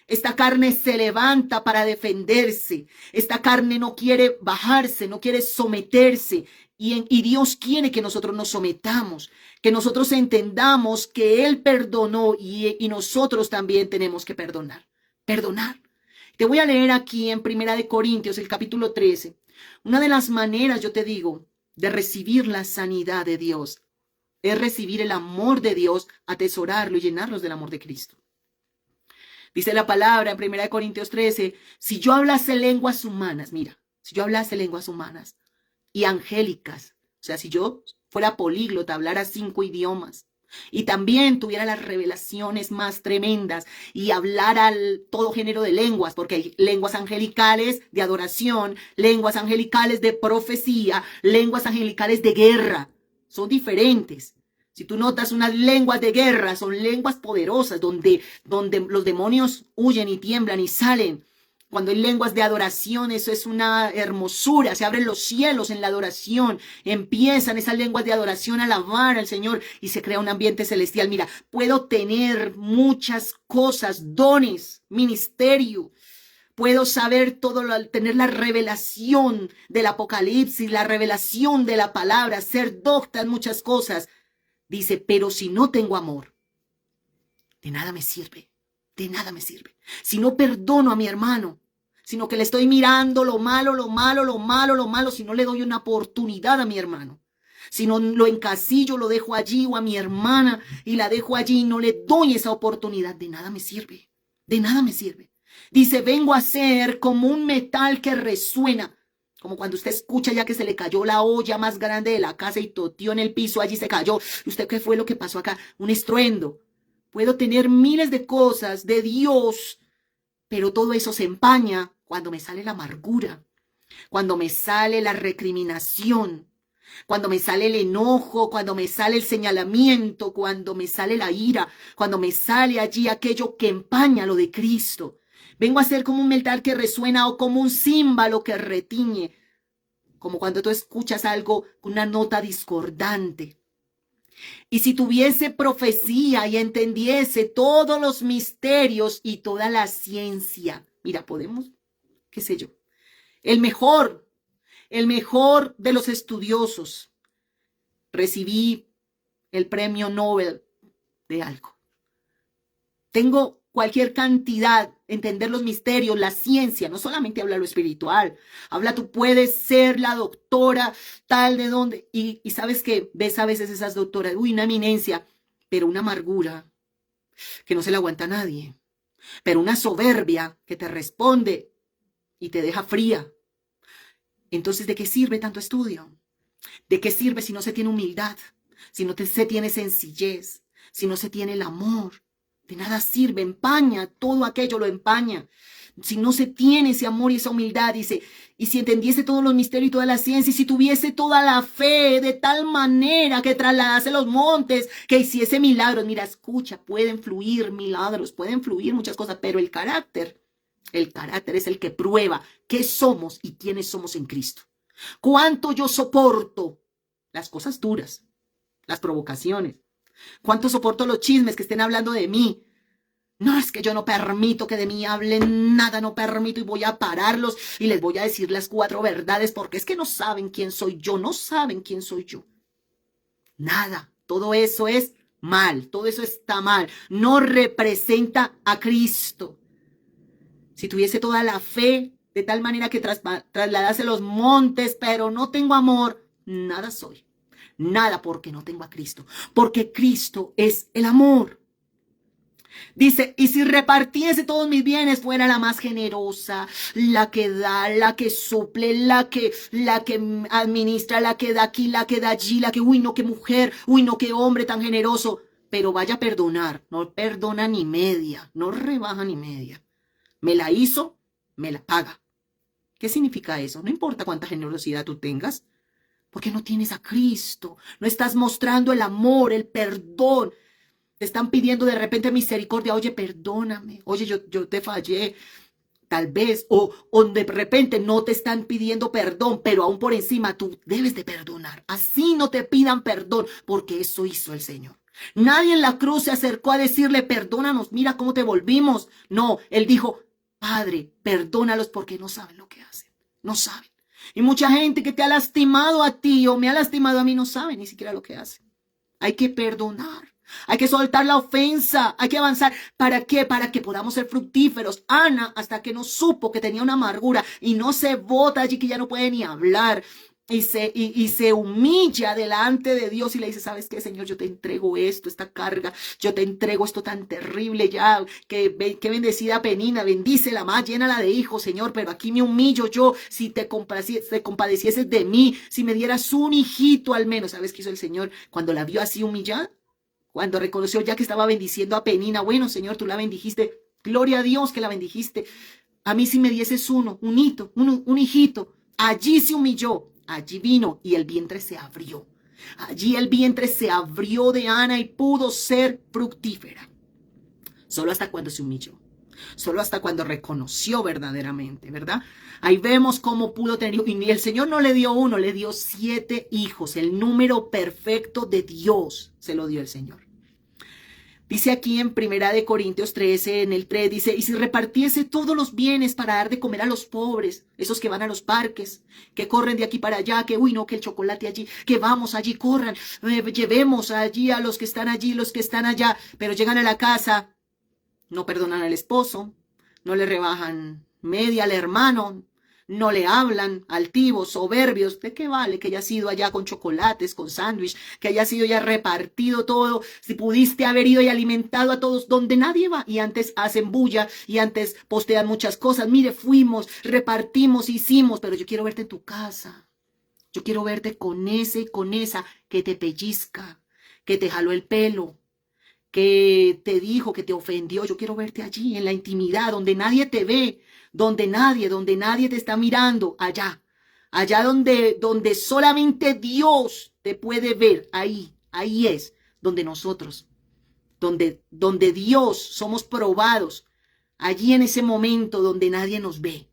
Esta carne se levanta para defenderse. Esta carne no quiere bajarse, no quiere someterse. Y Dios quiere que nosotros nos sometamos, que nosotros entendamos que Él perdonó y nosotros también tenemos que perdonar. Perdonar. Te voy a leer aquí en Primera de Corintios, el capítulo 13. Una de las maneras, yo te digo, de recibir la sanidad de Dios es recibir el amor de Dios, atesorarlo y llenarlos del amor de Cristo. Dice la palabra en 1 Corintios 13, si yo hablase lenguas humanas, mira, si yo hablase lenguas humanas y angélicas, o sea, si yo fuera políglota, hablara 5 idiomas y también tuviera las revelaciones más tremendas y hablara todo género de lenguas, porque hay lenguas angelicales de adoración, lenguas angelicales de profecía, lenguas angelicales de guerra, son diferentes. Si tú notas, unas lenguas de guerra son lenguas poderosas donde los demonios huyen y tiemblan y salen. Cuando hay lenguas de adoración, eso es una hermosura. Se abren los cielos en la adoración. Empiezan esas lenguas de adoración a alabar al Señor y se crea un ambiente celestial. Mira, puedo tener muchas cosas, dones, ministerio. Puedo saber todo, tener la revelación del Apocalipsis, la revelación de la palabra, ser docta en muchas cosas. Dice, pero si no tengo amor, de nada me sirve, de nada me sirve. Si no perdono a mi hermano, sino que le estoy mirando lo malo, lo malo, lo malo, lo malo, si no le doy una oportunidad a mi hermano. Si no lo encasillo, lo dejo allí, o a mi hermana y la dejo allí y no le doy esa oportunidad, de nada me sirve, de nada me sirve. Dice, vengo a ser como un metal que resuena, como cuando usted escucha ya que se le cayó la olla más grande de la casa y toteó en el piso, allí se cayó. ¿Y usted qué fue lo que pasó acá? Un estruendo. Puedo tener miles de cosas de Dios, pero todo eso se empaña cuando me sale la amargura, cuando me sale la recriminación, cuando me sale el enojo, cuando me sale el señalamiento, cuando me sale la ira, cuando me sale allí aquello que empaña lo de Cristo. Vengo a ser como un metal que resuena o como un címbalo que retiñe, como cuando tú escuchas algo con una nota discordante. Y si tuviese profecía y entendiese todos los misterios y toda la ciencia, mira, podemos, qué sé yo, el mejor de los estudiosos, recibí el premio Nobel de algo. Tengo cualquier cantidad, entender los misterios, la ciencia, no solamente habla lo espiritual, habla, tú puedes ser la doctora tal de donde, y sabes que ves a veces esas doctoras, uy, una eminencia, pero una amargura que no se la aguanta a nadie, pero una soberbia que te responde y te deja fría. Entonces, ¿de qué sirve tanto estudio? ¿De qué sirve si no se tiene humildad? Si no se tiene sencillez, si no se tiene el amor. De nada sirve, empaña, todo aquello lo empaña. Si no se tiene ese amor y esa humildad, dice, y si entendiese todos los misterios y toda la ciencia, y si tuviese toda la fe de tal manera que trasladase los montes, que hiciese milagros. Mira, escucha, pueden fluir milagros, pueden fluir muchas cosas, pero el carácter es el que prueba qué somos y quiénes somos en Cristo. ¿Cuánto yo soporto las cosas duras, las provocaciones? ¿Cuánto soporto los chismes que estén hablando de mí? No, es que yo no permito que de mí hablen nada, no permito, y voy a pararlos y les voy a decir las 4 verdades, porque es que no saben quién soy yo, no saben quién soy yo. Nada, todo eso es mal, todo eso está mal, no representa a Cristo. Si tuviese toda la fe, de tal manera que trasladase los montes, pero no tengo amor, nada soy. Nada, porque no tengo a Cristo, porque Cristo es el amor. Dice, y si repartiese todos mis bienes, fuera la más generosa, la que da, la que suple, la que administra, la que da aquí, la que da allí, la que, uy, no, qué mujer, uy, no, qué hombre tan generoso. Pero vaya a perdonar, no perdona ni media, no rebaja ni media. Me la hizo, me la paga. ¿Qué significa eso? No importa cuánta generosidad tú tengas, porque no tienes a Cristo, no estás mostrando el amor, el perdón. Te están pidiendo de repente misericordia, oye, perdóname, oye, yo te fallé, tal vez, o de repente no te están pidiendo perdón, pero aún por encima tú debes de perdonar. Así no te pidan perdón, porque eso hizo el Señor. Nadie en la cruz se acercó a decirle, perdónanos, mira cómo te volvimos. No, Él dijo, Padre, perdónalos porque no saben lo que hacen, no saben. Y mucha gente que te ha lastimado a ti o me ha lastimado a mí no sabe ni siquiera lo que hace. Hay que perdonar, hay que soltar la ofensa, hay que avanzar. ¿Para qué? Para que podamos ser fructíferos. Ana, hasta que no supo que tenía una amargura y no se bota allí, que ya no puede ni hablar, y se humilla delante de Dios y le dice, ¿sabes qué, Señor? Yo te entrego esto, esta carga, yo te entrego esto tan terrible ya, que bendecida Penina, bendícela más, llénala de hijos, Señor, pero aquí me humillo yo, si te compadecieses de mí, si me dieras un hijito al menos. ¿Sabes qué hizo el Señor cuando la vio así humillada? Cuando reconoció ya que estaba bendiciendo a Penina, bueno, Señor, tú la bendijiste, gloria a Dios que la bendijiste. A mí si me dieses un hijito, allí se humilló. Allí vino y el vientre se abrió. Allí el vientre se abrió de Ana y pudo ser fructífera. Solo hasta cuando se humilló. Solo hasta cuando reconoció verdaderamente, ¿verdad? Ahí vemos cómo pudo tener. Y el Señor no le dio 1, le dio 7 hijos. El número perfecto de Dios se lo dio el Señor. Dice aquí en 1 Corintios 13, en el 3, dice, y si repartiese todos los bienes para dar de comer a los pobres, esos que van a los parques, que corren de aquí para allá, que uy no, que el chocolate allí, que vamos allí, corran, llevemos allí a los que están allí, los que están allá, pero llegan a la casa, no perdonan al esposo, no le rebajan media al hermano, no le hablan, altivos, soberbios. ¿De qué vale que haya sido allá con chocolates, con sándwich, que haya sido ya repartido todo? Si pudiste haber ido y alimentado a todos donde nadie va, y antes hacen bulla y antes postean muchas cosas. Mire, fuimos, repartimos, hicimos, pero yo quiero verte en tu casa. Yo quiero verte con ese y con esa que te pellizca, que te jaló el pelo, que te dijo, que te ofendió. Yo quiero verte allí en la intimidad, donde nadie te ve, donde nadie te está mirando, allá donde solamente Dios te puede ver. Ahí es donde nosotros, donde Dios somos probados, allí en ese momento donde nadie nos ve.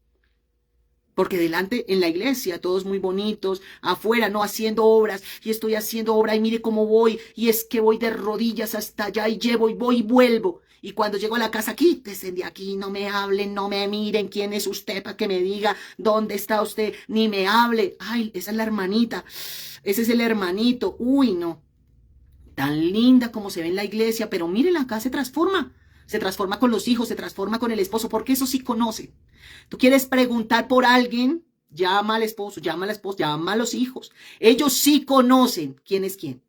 Porque delante en la iglesia todos muy bonitos, afuera no haciendo obras, y estoy haciendo obra y mire cómo voy, y es que voy de rodillas hasta allá y llevo y voy y vuelvo. Y cuando llego a la casa, quítese de aquí, no me hablen, no me miren, quién es usted para que me diga dónde está usted, ni me hable. Ay, esa es la hermanita, ese es el hermanito. Uy, no, tan linda como se ve en la iglesia, pero miren, acá se transforma con los hijos, se transforma con el esposo, porque eso sí conoce. Tú quieres preguntar por alguien, llama al esposo, llama a la esposa, llama a los hijos. Ellos sí conocen quién es quién.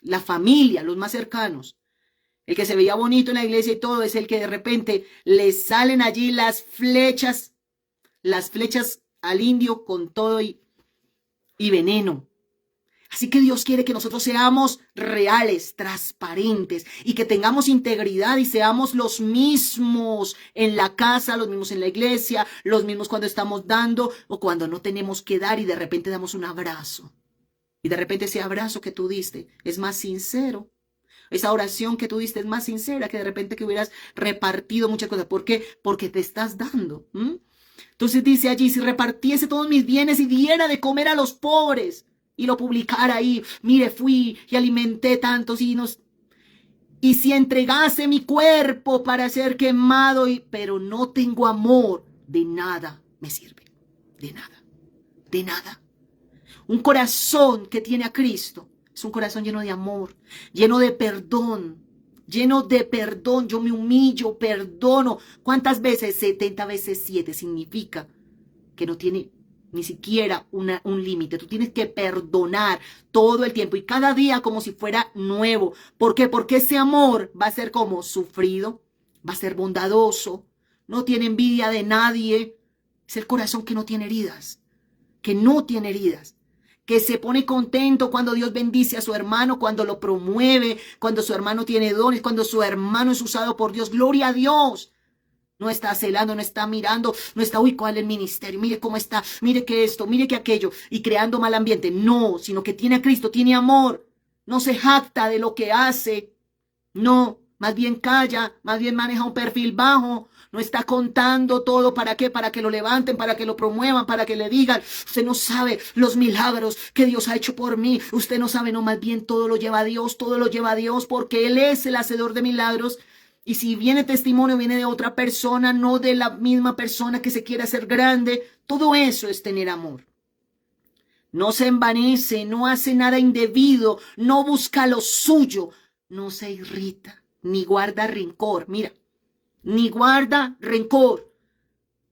La familia, los más cercanos. El que se veía bonito en la iglesia y todo es el que de repente le salen allí las flechas al indio con todo y veneno. Así que Dios quiere que nosotros seamos reales, transparentes y que tengamos integridad y seamos los mismos en la casa, los mismos en la iglesia, los mismos cuando estamos dando o cuando no tenemos que dar y de repente damos un abrazo. Y de repente ese abrazo que tú diste es más sincero. Esa oración que tú diste es más sincera que de repente que hubieras repartido muchas cosas. ¿Por qué? Porque te estás dando. Entonces dice allí, si repartiese todos mis bienes y diera de comer a los pobres, y lo publicara ahí, mire, fui y alimenté tantos y si entregase mi cuerpo para ser quemado, pero no tengo amor, de nada me sirve, de nada. Un corazón que tiene a Cristo es un corazón lleno de amor, lleno de perdón. Yo me humillo, perdono. ¿Cuántas veces? 70 veces 7 significa que no tiene ni siquiera un límite. Tú tienes que perdonar todo el tiempo y cada día como si fuera nuevo. ¿Por qué? Porque ese amor va a ser como sufrido, va a ser bondadoso, no tiene envidia de nadie. Es el corazón que no tiene heridas, que se pone contento cuando Dios bendice a su hermano, cuando lo promueve, cuando su hermano tiene dones, cuando su hermano es usado por Dios. Gloria a Dios. No está celando, no está mirando, no está, uy, ¿cuál es el ministerio? Mire cómo está, mire que esto, mire que aquello, y creando mal ambiente. No, sino que tiene a Cristo, tiene amor. No se jacta de lo que hace. No, más bien calla, más bien maneja un perfil bajo. No está contando todo. ¿Para qué? Para que lo levanten, para que lo promuevan, para que le digan. Usted no sabe los milagros que Dios ha hecho por mí. Usted no sabe, no, más bien todo lo lleva a Dios, porque Él es el hacedor de milagros. Y si viene testimonio, viene de otra persona, no de la misma persona que se quiere hacer grande. Todo eso es tener amor. No se envanece, no hace nada indebido, no busca lo suyo, no se irrita, ni guarda rencor. Mira, ni guarda rencor.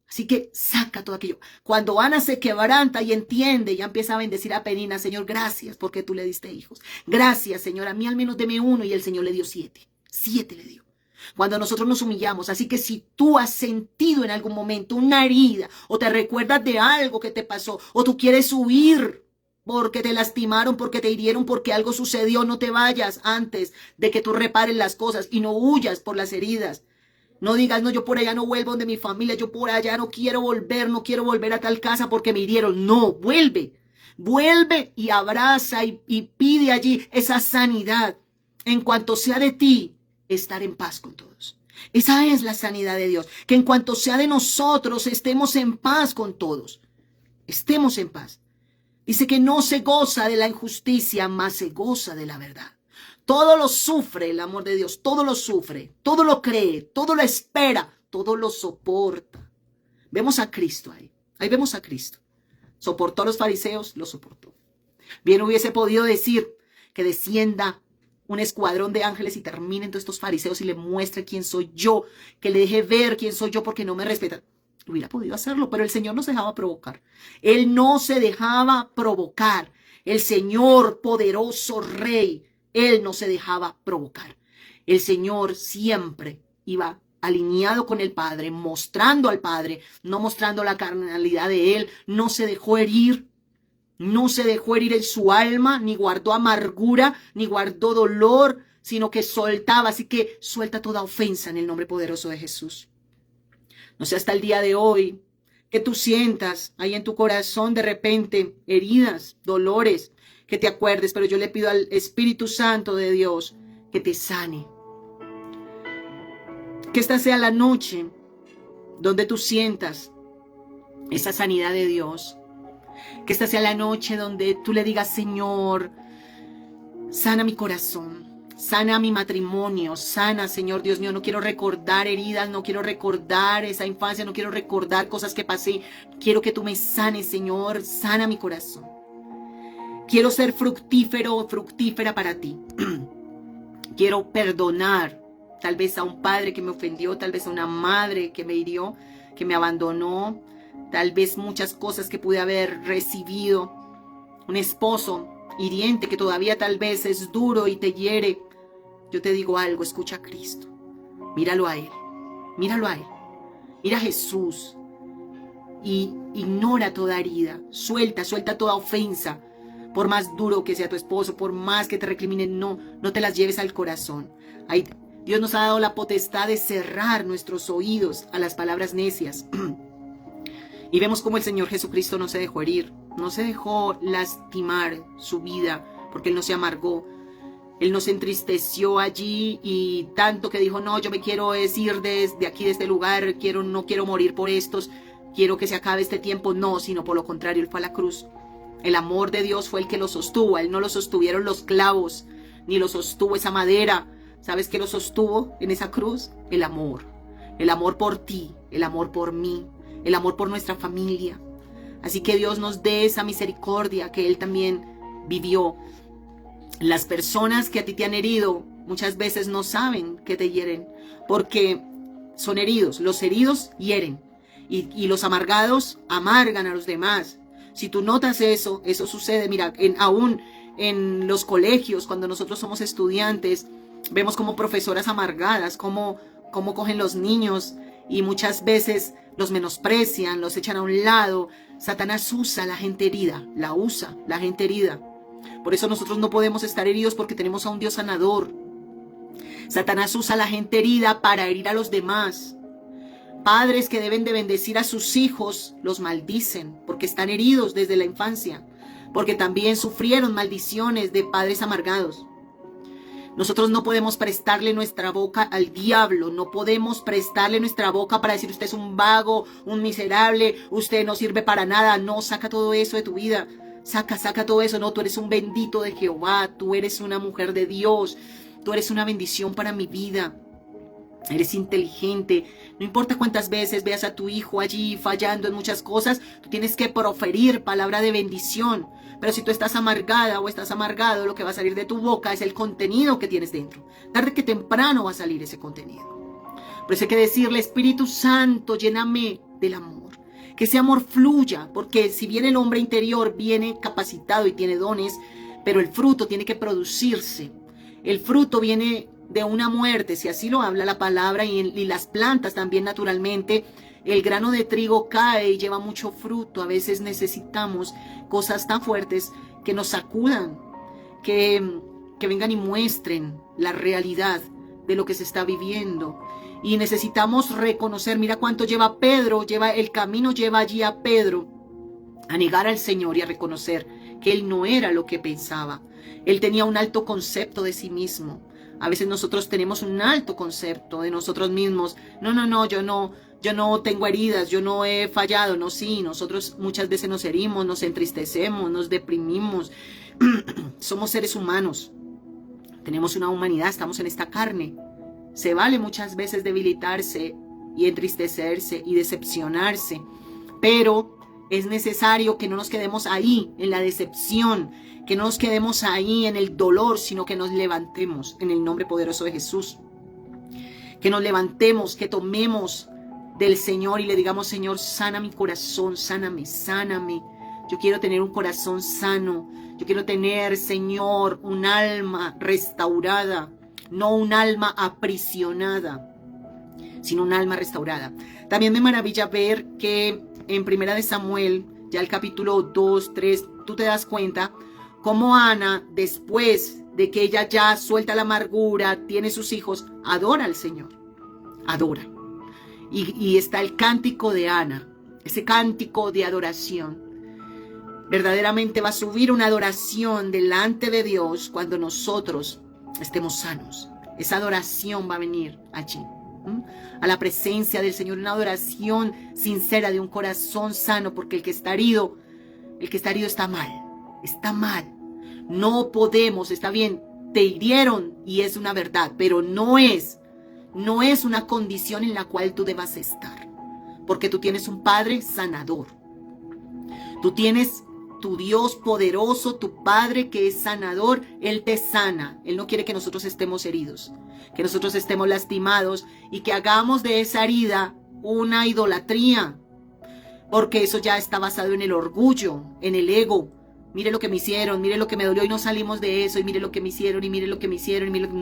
Así que saca todo aquello. Cuando Ana se quebranta y entiende, ya empieza a bendecir a Penina. Señor, gracias porque tú le diste hijos. Gracias, Señor, a mí al menos deme uno, y el Señor le dio 7. 7 le dio. Cuando nosotros nos humillamos. Así que si tú has sentido en algún momento una herida o te recuerdas de algo que te pasó o tú quieres huir porque te lastimaron, porque te hirieron, porque algo sucedió, no te vayas antes de que tú repares las cosas y no huyas por las heridas. No digas, no, yo por allá no vuelvo donde mi familia, yo por allá no quiero volver a tal casa porque me hirieron. No, vuelve y abraza y pide allí esa sanidad. En cuanto sea de ti, estar en paz con todos. Esa es la sanidad de Dios. Que en cuanto sea de nosotros, estemos en paz con todos. Estemos en paz. Dice que no se goza de la injusticia, mas se goza de la verdad. Todo lo sufre el amor de Dios. Todo lo sufre. Todo lo cree. Todo lo espera. Todo lo soporta. Vemos a Cristo ahí. Ahí vemos a Cristo. Soportó a los fariseos, lo soportó. Bien hubiese podido decir que descienda un escuadrón de ángeles y terminen todos estos fariseos y le muestre quién soy yo, que le deje ver quién soy yo porque no me respetan. hubiera podido hacerlo, pero el Señor no se dejaba provocar. Él no se dejaba provocar. El Señor, poderoso Rey, Él no se dejaba provocar. El Señor siempre iba alineado con el Padre, mostrando al Padre, no mostrando la carnalidad de Él. No se dejó herir, no se dejó herir en su alma, ni guardó amargura, ni guardó dolor, sino que soltaba. Así que suelta toda ofensa en el nombre poderoso de Jesús. No sé, hasta el día de hoy, que tú sientas ahí en tu corazón de repente heridas, dolores, que te acuerdes, pero yo le pido al Espíritu Santo de Dios que te sane. Que esta sea la noche donde tú sientas esa sanidad de Dios. Que esta sea la noche donde tú le digas: Señor, sana mi corazón, sana mi matrimonio, sana, Señor Dios mío. No quiero recordar heridas, no quiero recordar esa infancia, no quiero recordar cosas que pasé. Quiero que tú me sanes, Señor, sana mi corazón. Quiero ser fructífero o fructífera para ti. Quiero perdonar, tal vez a un padre que me ofendió, tal vez a una madre que me hirió, que me abandonó, tal vez muchas cosas que pude haber recibido. Un esposo hiriente que todavía tal vez es duro y te hiere. Yo te digo algo: escucha a Cristo. Míralo a Él. Míralo a Él. Mira a Jesús. Y ignora toda herida. Suelta toda ofensa. Por más duro que sea tu esposo, por más que te recriminen, no te las lleves al corazón. Ahí, Dios nos ha dado la potestad de cerrar nuestros oídos a las palabras necias. Y vemos cómo el Señor Jesucristo no se dejó herir, no se dejó lastimar su vida, porque Él no se amargó. Él no se entristeció allí y tanto que dijo: no, yo me quiero ir de aquí, de este lugar, no quiero morir por estos, quiero que se acabe este tiempo. No, sino por lo contrario, Él fue a la cruz. El amor de Dios fue el que lo sostuvo. A Él no lo sostuvieron los clavos, ni lo sostuvo esa madera. ¿Sabes qué lo sostuvo en esa cruz? El amor. El amor por ti, el amor por mí, el amor por nuestra familia. Así que Dios nos dé esa misericordia que Él también vivió. Las personas que a ti te han herido muchas veces no saben que te hieren, porque son heridos. Los heridos hieren y los amargados amargan a los demás. Si tú notas eso sucede. Mira, aún en los colegios, cuando nosotros somos estudiantes, vemos como profesoras amargadas, cómo cogen los niños y muchas veces los menosprecian, los echan a un lado. Satanás usa a la gente herida, la gente herida. Por eso nosotros no podemos estar heridos, porque tenemos a un Dios sanador. Satanás usa a la gente herida para herir a los demás. Padres que deben de bendecir a sus hijos los maldicen porque están heridos desde la infancia, porque también sufrieron maldiciones de padres amargados. Nosotros no podemos prestarle nuestra boca al diablo, no podemos prestarle nuestra boca para decir: usted es un vago, un miserable, usted no sirve para nada. No, saca todo eso de tu vida, saca todo eso. No, tú eres un bendito de Jehová, tú eres una mujer de Dios, tú eres una bendición para mi vida. Eres inteligente. No importa cuántas veces veas a tu hijo allí fallando en muchas cosas, tú tienes que proferir palabra de bendición. Pero si tú estás amargada o estás amargado, lo que va a salir de tu boca es el contenido que tienes dentro. Tarde que temprano va a salir ese contenido. Por eso hay que decirle: Espíritu Santo, lléname del amor. Que ese amor fluya, porque si bien el hombre interior viene capacitado y tiene dones, pero el fruto tiene que producirse. El fruto viene de una muerte, si así lo habla la palabra, y las plantas también naturalmente. El grano de trigo cae y lleva mucho fruto. A veces necesitamos cosas tan fuertes que nos sacudan, que vengan y muestren la realidad de lo que se está viviendo. Y necesitamos reconocer. Mira cuánto lleva Pedro, el camino lleva allí a Pedro a negar al Señor y a reconocer que él no era lo que pensaba. Él tenía un alto concepto de sí mismo. A veces nosotros tenemos un alto concepto de nosotros mismos. Yo no tengo heridas, yo no he fallado. No, sí, nosotros muchas veces nos herimos, nos entristecemos, nos deprimimos. Somos seres humanos. Tenemos una humanidad, estamos en esta carne. Se vale muchas veces debilitarse y entristecerse y decepcionarse. Pero es necesario que no nos quedemos ahí en la decepción, que no nos quedemos ahí en el dolor, sino que nos levantemos en el nombre poderoso de Jesús. Que nos levantemos, que tomemos del Señor y le digamos: Señor, sana mi corazón, sáname, sáname. Yo quiero tener un corazón sano. Yo quiero tener, Señor, un alma restaurada, no un alma aprisionada, sino un alma restaurada. También me maravilla ver que en Primera de Samuel, ya el capítulo 2, 3, tú te das cuenta cómo Ana, después de que ella ya suelta la amargura, tiene sus hijos, adora al Señor, adora. Y está el cántico de Ana, ese cántico de adoración. Verdaderamente va a subir una adoración delante de Dios cuando nosotros estemos sanos. Esa adoración va a venir allí, a la presencia del Señor, una adoración sincera de un corazón sano, porque el que está herido está mal, está mal. No podemos, está bien, te hirieron y es una verdad, pero no es una condición en la cual tú debas estar, porque tú tienes un Padre sanador. Tú tienes tu Dios poderoso, tu Padre que es sanador. Él te sana. Él no quiere que nosotros estemos heridos, que nosotros estemos lastimados y que hagamos de esa herida una idolatría, porque eso ya está basado en el orgullo, en el ego. Mire lo que me hicieron, mire lo que me dolió y no salimos de eso, y mire lo que me hicieron, y mire lo que me hicieron, y mire lo que...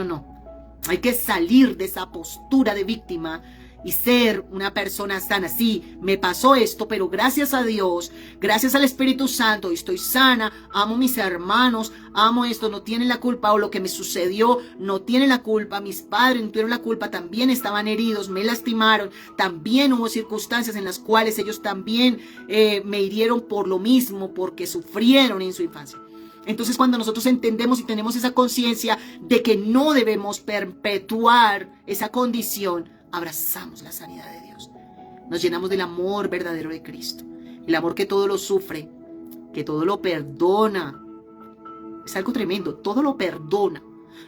No. Hay que salir de esa postura de víctima y ser una persona sana. Sí, me pasó esto, pero gracias a Dios, gracias al Espíritu Santo, estoy sana, amo a mis hermanos, amo esto, no tienen la culpa, o lo que me sucedió no tienen la culpa, mis padres no tuvieron la culpa, también estaban heridos, me lastimaron, también hubo circunstancias en las cuales ellos también me hirieron por lo mismo, porque sufrieron en su infancia. Entonces, cuando nosotros entendemos y tenemos esa conciencia de que no debemos perpetuar esa condición, abrazamos la sanidad de Dios. Nos llenamos del amor verdadero de Cristo. El amor que todo lo sufre, que todo lo perdona. Es algo tremendo, todo lo perdona.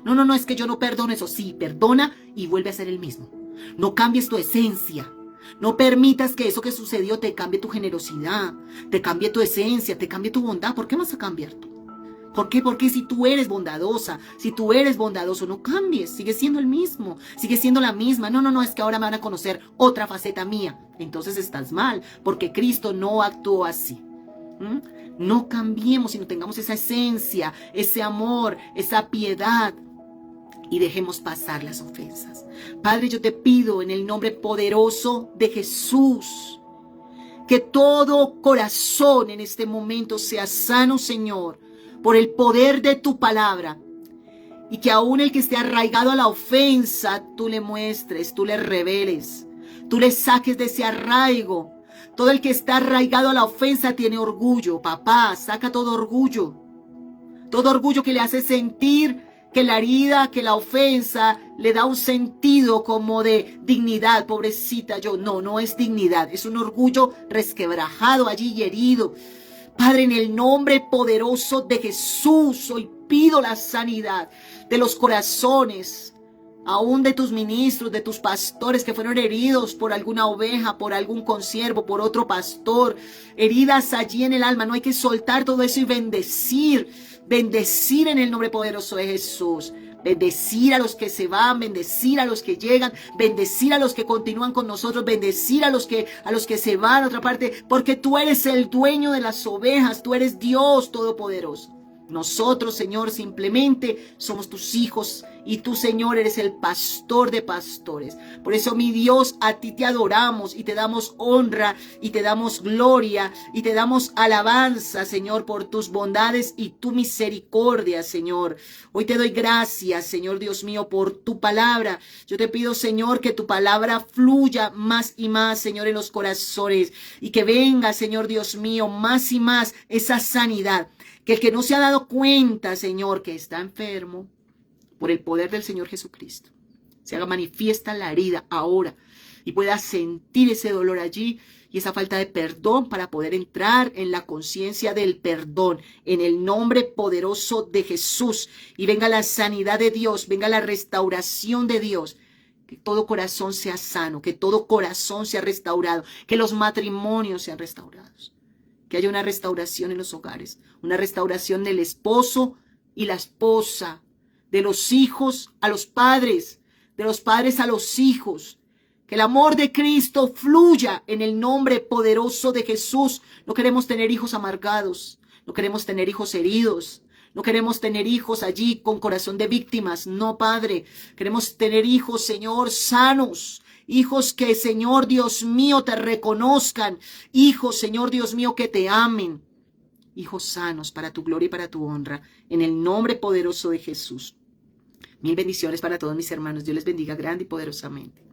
No, es que yo no perdono eso. Sí, perdona y vuelve a ser el mismo. No cambies tu esencia. No permitas que eso que sucedió te cambie tu generosidad, te cambie tu esencia, te cambie tu bondad. ¿Por qué vas a cambiar tú? ¿Por qué? Porque si tú eres bondadosa, si tú eres bondadoso, no cambies, sigue siendo el mismo, sigue siendo la misma. No, es que ahora me van a conocer otra faceta mía. Entonces estás mal, porque Cristo no actuó así. No cambiemos, sino tengamos esa esencia, ese amor, esa piedad, y dejemos pasar las ofensas. Padre, yo te pido en el nombre poderoso de Jesús, que todo corazón en este momento sea sano, Señor, por el poder de tu palabra, y que aún el que esté arraigado a la ofensa, tú le muestres, tú le reveles, tú le saques de ese arraigo. Todo el que está arraigado a la ofensa tiene orgullo. Papá, saca todo orgullo que le hace sentir que la herida, que la ofensa le da un sentido como de dignidad. Pobrecita yo, no es dignidad, es un orgullo resquebrajado allí y herido. Padre, en el nombre poderoso de Jesús, hoy pido la sanidad de los corazones, aún de tus ministros, de tus pastores que fueron heridos por alguna oveja, por algún consiervo, por otro pastor, heridas allí en el alma. No hay que soltar todo eso y bendecir en el nombre poderoso de Jesús. Bendecir a los que se van, bendecir a los que llegan, bendecir a los que continúan con nosotros, bendecir a los que se van a otra parte, porque tú eres el dueño de las ovejas, tú eres Dios todopoderoso. Nosotros, Señor, simplemente somos tus hijos y tú, Señor, eres el pastor de pastores. Por eso, mi Dios, a ti te adoramos y te damos honra y te damos gloria y te damos alabanza, Señor, por tus bondades y tu misericordia, Señor. Hoy te doy gracias, Señor Dios mío, por tu palabra. Yo te pido, Señor, que tu palabra fluya más y más, Señor, en los corazones, y que venga, Señor Dios mío, más y más esa sanidad. Que el que no se ha dado cuenta, Señor, que está enfermo, por el poder del Señor Jesucristo, se haga manifiesta la herida ahora y pueda sentir ese dolor allí y esa falta de perdón, para poder entrar en la conciencia del perdón, en el nombre poderoso de Jesús. Y venga la sanidad de Dios, venga la restauración de Dios. Que todo corazón sea sano, que todo corazón sea restaurado, que los matrimonios sean restaurados. Que haya una restauración en los hogares, una restauración del esposo y la esposa, de los hijos a los padres, de los padres a los hijos. Que el amor de Cristo fluya en el nombre poderoso de Jesús. No queremos tener hijos amargados. No queremos tener hijos heridos. No queremos tener hijos allí con corazón de víctimas. No, Padre. Queremos tener hijos, Señor, sanos. Hijos que, Señor Dios mío, te reconozcan. Hijos, Señor Dios mío, que te amen. Hijos sanos para tu gloria y para tu honra. En el nombre poderoso de Jesús. Mil bendiciones para todos mis hermanos. Dios les bendiga grande y poderosamente.